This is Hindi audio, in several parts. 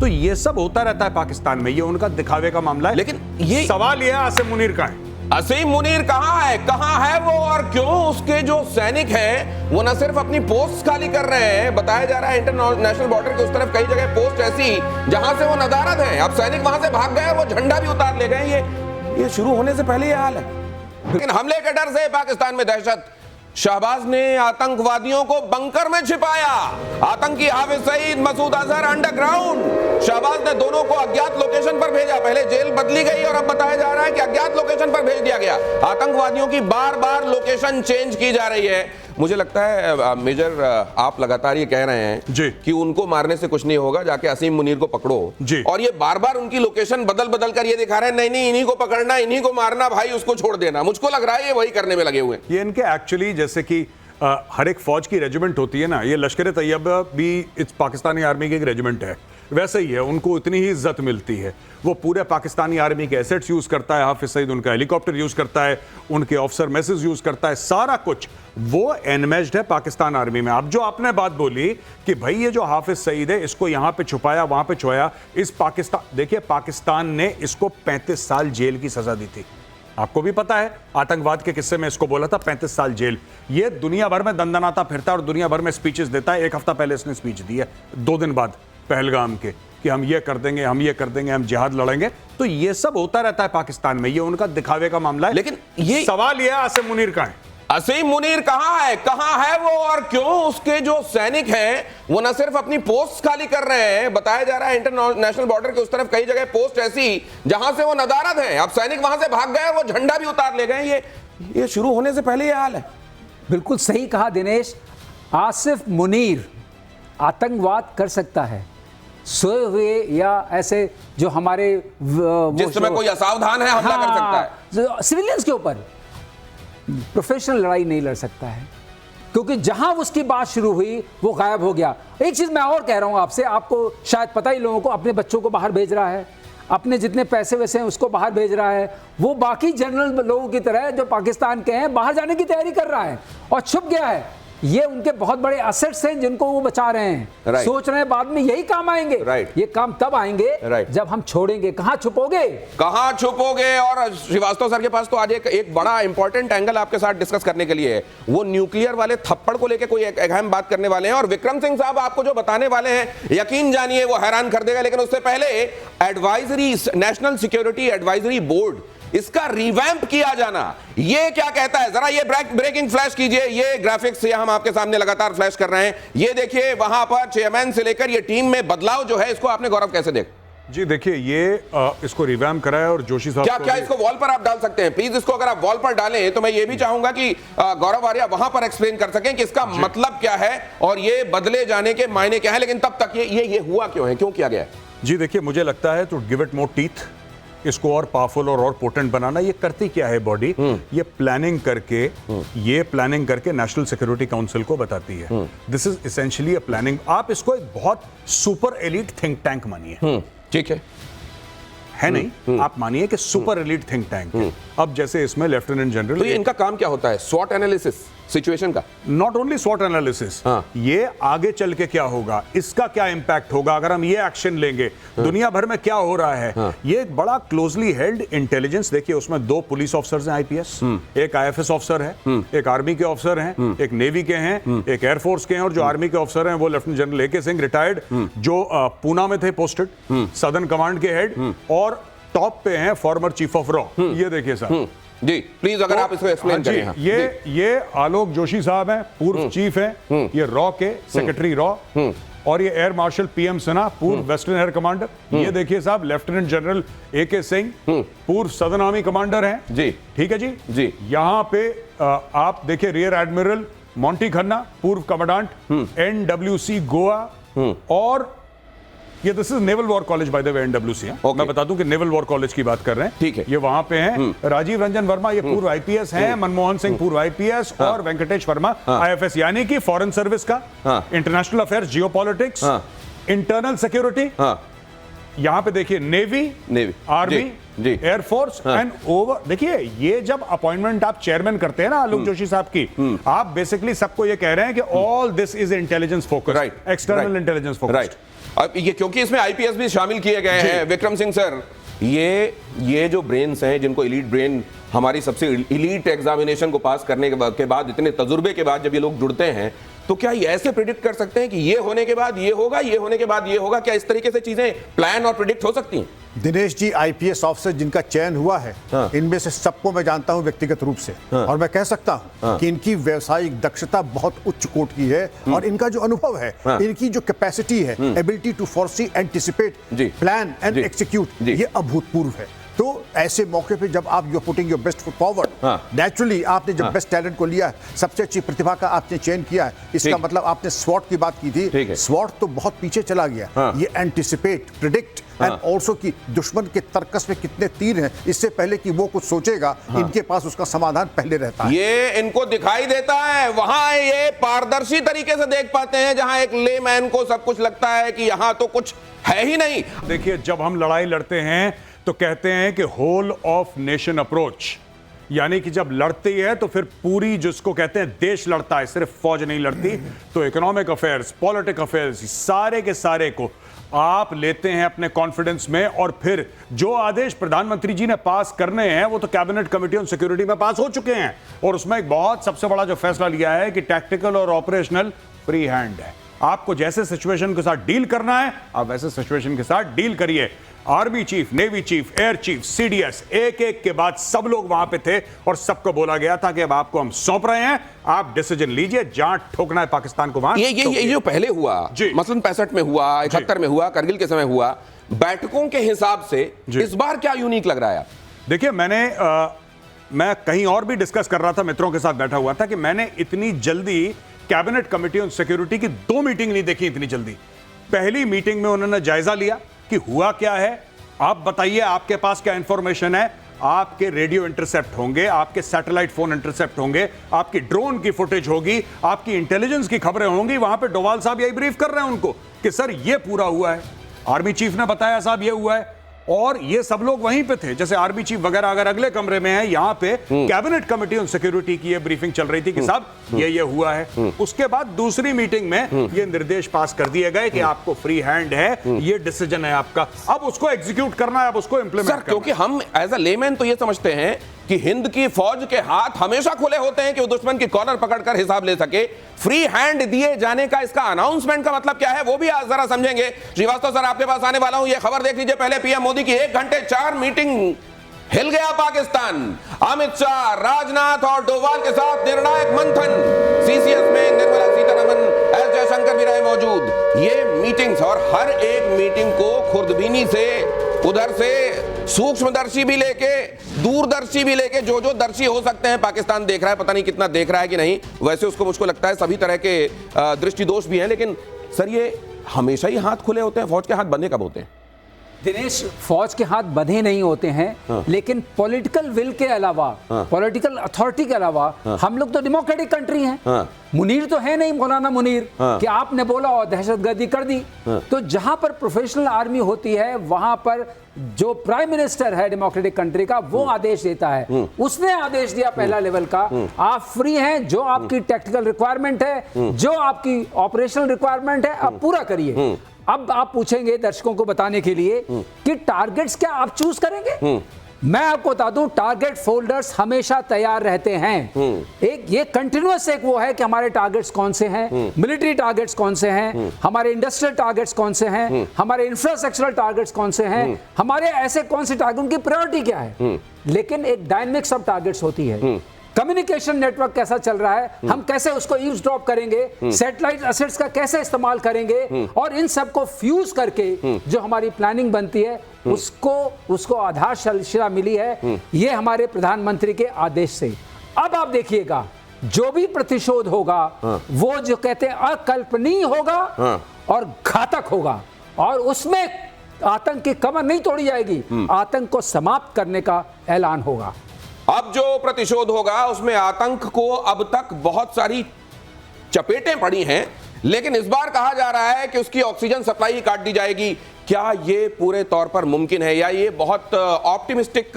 तो ये सब होता रहता है पाकिस्तान में, ये उनका दिखावे का मामला है। लेकिन ये सवाल ये है आसिम मुनीर कहाँ है? असीम मुनीर कहां है वो, और क्यों उसके जो सैनिक हैं वो न सिर्फ अपनी पोस्ट खाली कर रहे हैं, बताया जा रहा है इंटरनेशनल बॉर्डर के उस तरफ कई जगह पोस्ट ऐसी जहां से वो नदारद हैं, अब सैनिक वहां से भाग गए, वो झंडा भी उतार ले गए। ये शुरू होने से पहले ये हाल है। लेकिन हमले के डर से पाकिस्तान में दहशत। शहबाज ने आतंकवादियों को बंकर में छिपाया, आतंकी हाफिज सईद, मसूद अजहर अंडरग्राउंड। शहबाज ने दोनों को अज्ञात लोकेशन पर भेजा, पहले जेल बदली गई और अब बताया जा रहा है कि अज्ञात लोकेशन पर भेज दिया गया। आतंकवादियों की बार बार लोकेशन चेंज की जा रही है। मुझे लगता है मेजर आप लगातार ये कह रहे हैं कि उनको मारने से कुछ नहीं होगा, जाके असीम मुनीर को पकड़ो जी। और ये बार बार उनकी लोकेशन बदल बदल कर ये दिखा रहे हैं, नहीं इन्हीं को पकड़ना, इन्हीं को मारना, भाई उसको छोड़ देना। मुझको लग रहा है ये वही करने में लगे हुए हैं। ये इनके एक्चुअली जैसे कि हर एक फौज की रेजिमेंट होती है ना, ये लश्कर तैयबा भी इस पाकिस्तानी आर्मी की एक रेजिमेंट है, वैसे ही है। उनको इतनी ही इज्जत मिलती है, वो पूरे पाकिस्तानी आर्मी के एसेट्स यूज करता है, हाफिज सईद उनका हेलीकॉप्टर यूज करता है, उनके ऑफिसर मैसेज यूज करता है, सारा कुछ वो एनमेज्ड है पाकिस्तान आर्मी में। अब जो आपने बात बोली कि भाई ये जो हाफिज सईद है इसको यहां पे छुपाया, वहां पे छुपाया, इस पाकिस्तान, देखिए पाकिस्तान ने इसको 35 साल जेल की सजा दी थी। आपको भी पता है, आतंकवाद के किस्से में इसको बोला था 35 साल जेल। ये दुनिया भर में दंदनाता फिरता है और दुनिया भर में स्पीचेस देता है। एक हफ्ता पहले इसने स्पीच दी है, 2 दिन बाद पहलगाम के, कि हम ये कर देंगे, हम ये कर देंगे, हम जिहाद लड़ेंगे। तो ये सब होता रहता है पाकिस्तान में, ये उनका दिखावे का मामला है। लेकिन ये सवाल ये है आसिम मुनीर कहाँ है? असीम मुनीर कहां है वो, और क्यों उसके जो सैनिक हैं वो न सिर्फ अपनी पोस्ट खाली कर रहे हैं, बताया जा रहा है इंटरनेशनल बॉर्डर के उस तरफ कई जगह पोस्ट ऐसी जहां से वो नदारद हैं, अब सैनिक वहां से भाग गए, वो झंडा भी उतार ले गए। ये शुरू होने से पहले ये हाल है। बिल्कुल सही कहा दिनेश। आसिफ मुनीर आतंकवाद कर सकता है, सोए हुए या ऐसे जो हमारे जिस समय कोई असावधान है हमला कर सकता है, सिविलियंस के ऊपर प्रोफेशनल लड़ाई नहीं लड़ सकता है, क्योंकि जहां उसकी बात शुरू हुई वो गायब हो गया। एक चीज मैं और कह रहा हूं आपसे, आपको शायद पता ही, लोगों को अपने बच्चों को बाहर भेज रहा है, अपने जितने पैसे वैसे हैं उसको बाहर भेज रहा है। वो बाकी जनरल लोगों की तरह जो पाकिस्तान के हैं बाहर जाने की तैयारी कर रहा है और छुप गया है। ये उनके बहुत बड़े असेट्स हैं जिनको वो बचा रहे हैं, सोच रहे हैं बाद में यही काम आएंगे। ये काम तब आएंगे जब हम छोड़ेंगे। कहां छुपोगे? और श्रीवास्तव सर के पास तो आज एक बड़ा इंपॉर्टेंट एंगल आपके साथ डिस्कस करने के लिए है। वो न्यूक्लियर वाले थप्पड़ को लेकर कोई एक अहम बात करने वाले हैं, और विक्रम सिंह साहब आपको जो बताने वाले हैं, यकीन जानिए वो हैरान कर देगा। लेकिन उससे पहले advisory, national security advisory board, इसका रिवैम्प किया जाना, ये क्या कहता है? जरा ये ब्रेकिंग फ्लैश कीजिए। ये ग्राफिक्स हम आपके सामने लगातार फ्लैश कर रहे हैं। ये देखिए, वहां पर चेयरमैन से लेकर ये टीम में बदलाव जो है, इसको आपने गौरव कैसे देख? जी देखिए, ये इसको रिवैम्प कराया और जोशी साहब क्या इसको वॉल पर आप डाल सकते हैं? प्लीज इसको अगर आप वॉल पर डालें तो मैं ये भी चाहूंगा कि गौरव आर्या वहां पर एक्सप्लेन कर सकें कि इसका मतलब क्या है और ये बदले जाने के मायने क्या है। लेकिन तब तक ये हुआ क्यों है, क्यों किया गया है? जी देखिए, मुझे लगता है तो गिव इट मोर टीथ, इसको और पावरफुल और पोटेंट बनाना। ये करती क्या है बॉडी? ये प्लानिंग करके नेशनल सिक्योरिटी काउंसिल को बताती है। This is essentially a planning. आप इसको एक बहुत सुपर एलीट थिंक टैंक मानिए, ठीक है नहीं? आप मानिए कि सुपर एलीट थिंक टैंक है। अब जैसे इसमें लेफ्टिनेंट जनरल, तो ये इनका काम क्या होता है? स्वॉट एनालिसिस सिचुएशन का, नॉट ओनली स्वॉट एनालिसिस, ये आगे चल के क्या होगा, इसका क्या इंपैक्ट होगा अगर हम ये एक्शन लेंगे, दुनिया भर में क्या हो रहा है। ये एक बड़ा क्लोजली हेल्ड इंटेलिजेंस। देखिए, उसमें 2 पुलिस ऑफिसर्स हैं आईपीएस, एक आईएफएस ऑफिसर है, एक आर्मी के ऑफिसर हैं, एक नेवी के हैं, एक एयरफोर्स के हैं, और जो आर्मी के ऑफिसर हैं वो लेफ्टिनेंट जनरल एके सिंह रिटायर्ड, जो पूना में थे पोस्टेड, सदर्न कमांड के हेड, और टॉप पे हैं फॉर्मर चीफ ऑफ रॉ। ये देखिए साहब जी, प्लीज अगर आप इसको एक्सप्लेन करें। ये आलोक जोशी साहब हैं, पूर्व चीफ हैं, ये रॉ के सेक्रेटरी रॉ, और ये एयर मार्शल पीएम सिन्हा, पूर्व वेस्टर्न एयर कमांडर। ये देखिए साहब, लेफ्टिनेंट जनरल एके सिंह, पूर्व सदर्न आर्मी कमांडर हैं जी। ठीक है जी। यहाँ पे आप देखिए, रियर एडमिरल मोंटी खन्ना, पूर्व कमांडेंट एनडब्ल्यूसी गोवा, और ये this is naval war college by the way, NWC है। मैं बता दूं कि नेवल वॉर कॉलेज की बात कर रहे हैं। ठीक है, ये वहां पे हैं। राजीव रंजन वर्मा, ये पूर्व आईपीएस हैं, मनमोहन सिंह पूर्व आईपीएस, और वेंकटेश वर्मा आईएफएस, यानी कि फॉरेन सर्विस का, international affairs, geopolitics, internal security, यहां पे देखिए नेवी आर्मी जी। Air force and over. देखिए ये जब अपॉइंटमेंट आप चेयरमैन करते हैं ना आलोक जोशी साहब की, आप बेसिकली सबको ये कह रहे हैं कि all this is intelligence focus, external intelligence focus. Right. अब ये क्योंकि इसमें आईपीएस भी शामिल किए गए हैं। विक्रम सिंह सर, ये जो ब्रेन्स हैं, जिनको एलीट ब्रेन, हमारी सबसे एलीट एग्जामिनेशन को पास करने के बाद, इतने तजुर्बे के बाद जब ये लोग जुड़ते हैं, तो क्या ये ऐसे प्रिडिक्ट कर सकते हैं कि ये होने के बाद ये होगा, ये होने के बाद ये होगा? क्या इस तरीके से चीजें प्लान और प्रिडिक्ट हो सकती हैं? दिनेश जी, आईपीएस ऑफिसर जिनका चयन हुआ है, इनमें से सबको मैं जानता हूं व्यक्तिगत रूप से, और मैं कह सकता हूं कि इनकी व्यवसायिक दक्षता बहुत उच्च कोट की है, और इनका जो अनुभव है, इनकी जो कैपेसिटी है, ability to foresee, anticipate, plan and execute, ये अभूतपूर्व है। तो ऐसे मौके पे जब आप you putting your best foot forward, naturally आपने जब बेस्ट टैलेंट को लिया है, सबसे अच्छी प्रतिभा का आपने चयन किया है, इसका मतलब आपने स्वॉट की बात की थी, स्वॉट तो बहुत पीछे चला गया। ये एंटिसिपेट, प्रिडिक्ट एंड ऑल्सो कि दुश्मन के तर्कस में कितने तीर हैं, इससे पहले कि वो कुछ सोचेगा, इनके पास उसका समाधान पहले रहता है। ये इनको दिखाई देता है, वहां ये पारदर्शी तरीके से देख पाते हैं, जहां एक लेमैन को सब कुछ लगता है कि यहां तो कुछ है ही नहीं। देखिए जब हम लड़ाई लड़ते हैं तो कहते हैं कि होल ऑफ नेशन अप्रोच, यानी कि जब लड़ती है तो फिर पूरी, जिसको कहते हैं देश लड़ता है, सिर्फ फौज नहीं लड़ती। तो इकोनॉमिक अफेयर्स, पॉलिटिक अफेयर्स, सारे के सारे को आप लेते हैं अपने कॉन्फिडेंस में, और फिर जो आदेश प्रधानमंत्री जी ने पास करने हैं वो तो कैबिनेट कमेटी ऑन सिक्योरिटी में पास हो चुके हैं, और उसमें एक बहुत सबसे बड़ा जो फैसला लिया है कि टैक्टिकल और ऑपरेशनल फ्री हैंड है। आपको जैसे सिचुएशन के साथ डील करना है, आप वैसे सिचुएशन के साथ डील करिए। Army chief, navy chief, air chief, CDS, एक एक के बाद सब लोग वहां पे थे, और सबको बोला गया था कि अब आपको हम सौंप रहे हैं, आप डिसीजन लीजिए, जहां ठोकना है पाकिस्तान को वहां। ये जो पहले हुआ, मसलन 65 में हुआ, 71 में हुआ, करगिल के समय हुआ, बैठकों के हिसाब से इस बार क्या यूनिक लग रहा है? देखिए मैं कहीं और भी डिस्कस कर रहा था, मित्रों के साथ बैठा हुआ था, कि मैंने इतनी जल्दी कैबिनेट कमेटी ऑन सिक्योरिटी की 2 मीटिंग नहीं देखी इतनी जल्दी। पहली मीटिंग में उन्होंने जायजा लिया कि हुआ क्या है, आप बताइए आपके पास क्या इंफॉर्मेशन है। आपके रेडियो इंटरसेप्ट होंगे, आपके सैटेलाइट फोन इंटरसेप्ट होंगे, आपकी ड्रोन की फुटेज होगी, आपकी इंटेलिजेंस की खबरें होंगी। वहां पे डोवाल साहब यही ब्रीफ कर रहे हैं उनको कि सर ये पूरा हुआ है, आर्मी चीफ ने बताया साहब ये हुआ है, और ये सब लोग वहीं पे थे। जैसे आर्मी चीफ वगैरह अगर अगले कमरे में है, यहां पे कैबिनेट कमिटी ऑन सिक्योरिटी की ये ब्रीफिंग चल रही थी कि साहब ये हुआ है। उसके बाद दूसरी मीटिंग में ये निर्देश पास कर दिए गए कि आपको फ्री हैंड है, ये डिसीजन है आपका, अब उसको एग्जीक्यूट करना है, अब उसको इंप्लीमेंट करना है। क्योंकि हम एज अ लेमैन तो ये समझते हैं कि हिंद की फौज के हाथ हमेशा खुले होते हैं कि वो दुश्मन की कॉलर पकड़कर हिसाब ले सके। फ्री हैंड दिए जाने का इसका अनाउंसमेंट का मतलब क्या है, वो भी आज जरा समझेंगे। श्रीवास्तव सर, आपके पास आने वाला हूं, ये खबर देख लीजिए। पहले पीएम मोदी की 1 घंटे 4 मीटिंग, हिल गया पाकिस्तान। अमित शाह, राजनाथ और डोवाल के साथ निर्णायक मंथन। सीसीएस में निर्मला सीतारमण, एस जयशंकर भी रहे मौजूद। ये मीटिंग्स, और हर एक मीटिंग को खुर्दबीनी से, उधर से सूक्ष्मदर्शी भी लेके, दूरदर्शी भी लेके, जो दर्शी हो सकते हैं पाकिस्तान देख रहा है। पता नहीं कितना देख रहा है कि नहीं, वैसे उसको मुझको लगता है सभी तरह के दृष्टि दोष भी हैं। लेकिन सर, ये हमेशा ही हाथ खुले होते हैं, फौज के हाथ बंधे कब होते हैं? दिनेश, फौज के हाथ बंधे नहीं होते हैं, लेकिन पॉलिटिकल विल के अलावा, पॉलिटिकल अथॉरिटी के अलावा, हम लोग तो डेमोक्रेटिक कंट्री हैं। मुनीर तो है नहीं, मौलाना मुनीर, कि आपने बोला और दहशतगर्दी कर दी। तो जहां पर प्रोफेशनल आर्मी होती है, वहां पर जो प्राइम मिनिस्टर है डेमोक्रेटिक कंट्री का, वो आदेश देता है। उसने आदेश दिया पहला लेवल का, आप फ्री हैं, जो आपकी टेक्निकल रिक्वायरमेंट है, जो आपकी ऑपरेशनल रिक्वायरमेंट है, आप पूरा करिए। अब आप पूछेंगे दर्शकों को बताने के लिए कि टारगेट्स क्या आप चूज करेंगे? मैं आपको बता दूं, टारगेट फोल्डर्स हमेशा तैयार रहते हैं। एक ये कंटिन्यूअस एक वो है कि हमारे टारगेट्स कौन से हैं, मिलिट्री टारगेट्स कौन से हैं, हमारे इंडस्ट्रियल टारगेट्स कौन से हैं, हमारे इंफ्रास्ट्रक्चरल टारगेट्स कौन से हैं, हमारे ऐसे कौन से टारगेट, उनकी प्रायोरिटी क्या है। लेकिन एक डायनेमिक्स ऑफ टारगेट्स होती है। कम्युनिकेशन नेटवर्क कैसा चल रहा है, हम कैसे उसको ईव्सड्रॉप करेंगे, सैटेलाइट एसेट्स का कैसे इस्तेमाल करेंगे, और इन सब को फ्यूज करके जो हमारी प्लानिंग बनती है, उसको आधारशिला मिली है ये हमारे प्रधानमंत्री के आदेश से। अब आप देखिएगा, जो भी प्रतिशोध होगा वो जो कहते हैं अकल्पनीय होगा और घातक होगा, और उसमें आतंक की कमर नहीं तोड़ी जाएगी, आतंक को समाप्त करने का ऐलान होगा। अब जो प्रतिशोध होगा उसमें आतंक को अब तक बहुत सारी चपेटें पड़ी हैं, लेकिन इस बार कहा जा रहा है कि उसकी ऑक्सीजन सप्लाई ही काट दी जाएगी। क्या ये पूरे तौर पर मुमकिन है या ये बहुत ऑप्टिमिस्टिक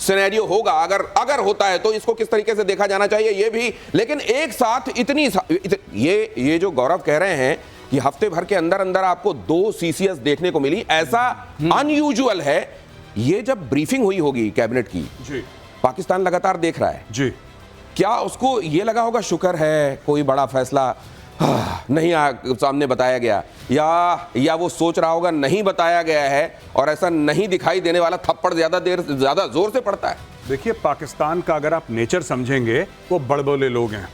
सिनेरियो होगा? अगर होता है तो इसको किस तरीके से देखा जाना चाहिए ये भी। लेकिन एक साथ ये जो गौरव कह रहे हैं कि हफ्ते भर के अंदर अंदर आपको 2 सीसीएस देखने को मिली, ऐसा अनयूजुअल है। ये जब ब्रीफिंग हुई होगी कैबिनेट की जी, पाकिस्तान लगातार देख रहा है जी, क्या उसको ये लगा होगा शुक्र है कोई बड़ा फैसला नहीं सामने बताया गया, या वो सोच रहा होगा नहीं बताया गया है और ऐसा नहीं दिखाई देने वाला थप्पड़ ज्यादा जोर से पड़ता है? देखिए, पाकिस्तान का अगर आप नेचर समझेंगे, वो बड़बोले लोग हैं,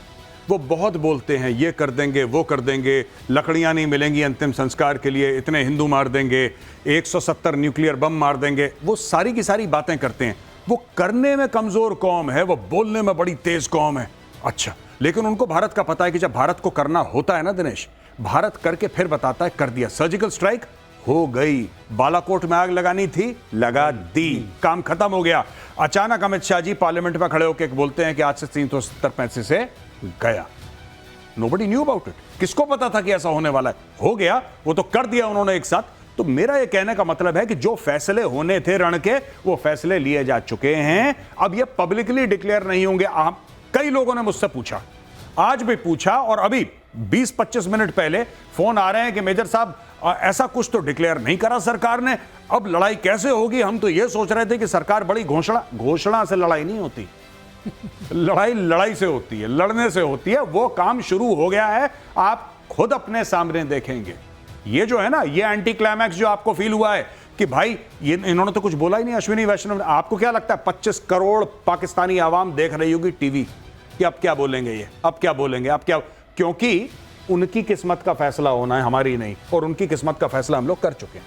वो बहुत बोलते हैं, ये कर देंगे वो कर देंगे, लकड़ियां नहीं मिलेंगी अंतिम संस्कार के लिए, इतने हिंदू मार देंगे, 170 न्यूक्लियर बम मार देंगे, वो सारी की सारी बातें करते हैं। वो करने में कमजोर कौम है, वो बोलने में बड़ी तेज कौम है। अच्छा, लेकिन उनको भारत का पता है कि जब भारत को करना होता है ना दिनेश, भारत करके फिर बताता है कर दिया। सर्जिकल स्ट्राइक हो गई, बालाकोट में आग लगानी थी, लगा दी, काम खत्म हो गया। अचानक अमित शाह जी पार्लियामेंट में खड़े होकर बोलते हैं कि आज से 370-35 से गया। Nobody knew about it. किसको पता था कि ऐसा होने वाला है? हो गया, वो तो कर दिया उन्होंने एक साथ। तो मेरा ये कहने का मतलब है कि जो फैसले होने थे रण के, वो फैसले लिए जा चुके हैं। अब ये पब्लिकली डिक्लेयर नहीं होंगे। कई लोगों ने मुझसे पूछा, आज भी पूछा, और अभी 20-25 मिनट पहले फोन आ रहे हैं कि मेजर साहब ऐसा कुछ तो डिक्लेयर नहीं करा सरकार ने, अब लड़ाई कैसे होगी? हम तो ये सोच रहे थे कि सरकार बड़ी घोषणा से लड़ाई नहीं होती लड़ाई से होती है, लड़ने से होती है। वो काम शुरू हो गया है, आप खुद अपने सामने देखेंगे। ये जो है ना, ये एंटी क्लाइमैक्स जो आपको फील हुआ है कि भाई ये इन्होंने तो कुछ बोला ही नहीं, अश्विनी वैष्णव। आपको क्या लगता है 25 करोड़ पाकिस्तानी आवाम देख रही होगी टीवी कि अब क्या बोलेंगे ये, अब क्या बोलेंगे, अब क्या? क्योंकि उनकी किस्मत का फैसला होना है, हमारी नहीं, और उनकी किस्मत का फैसला हम लोग कर चुके हैं।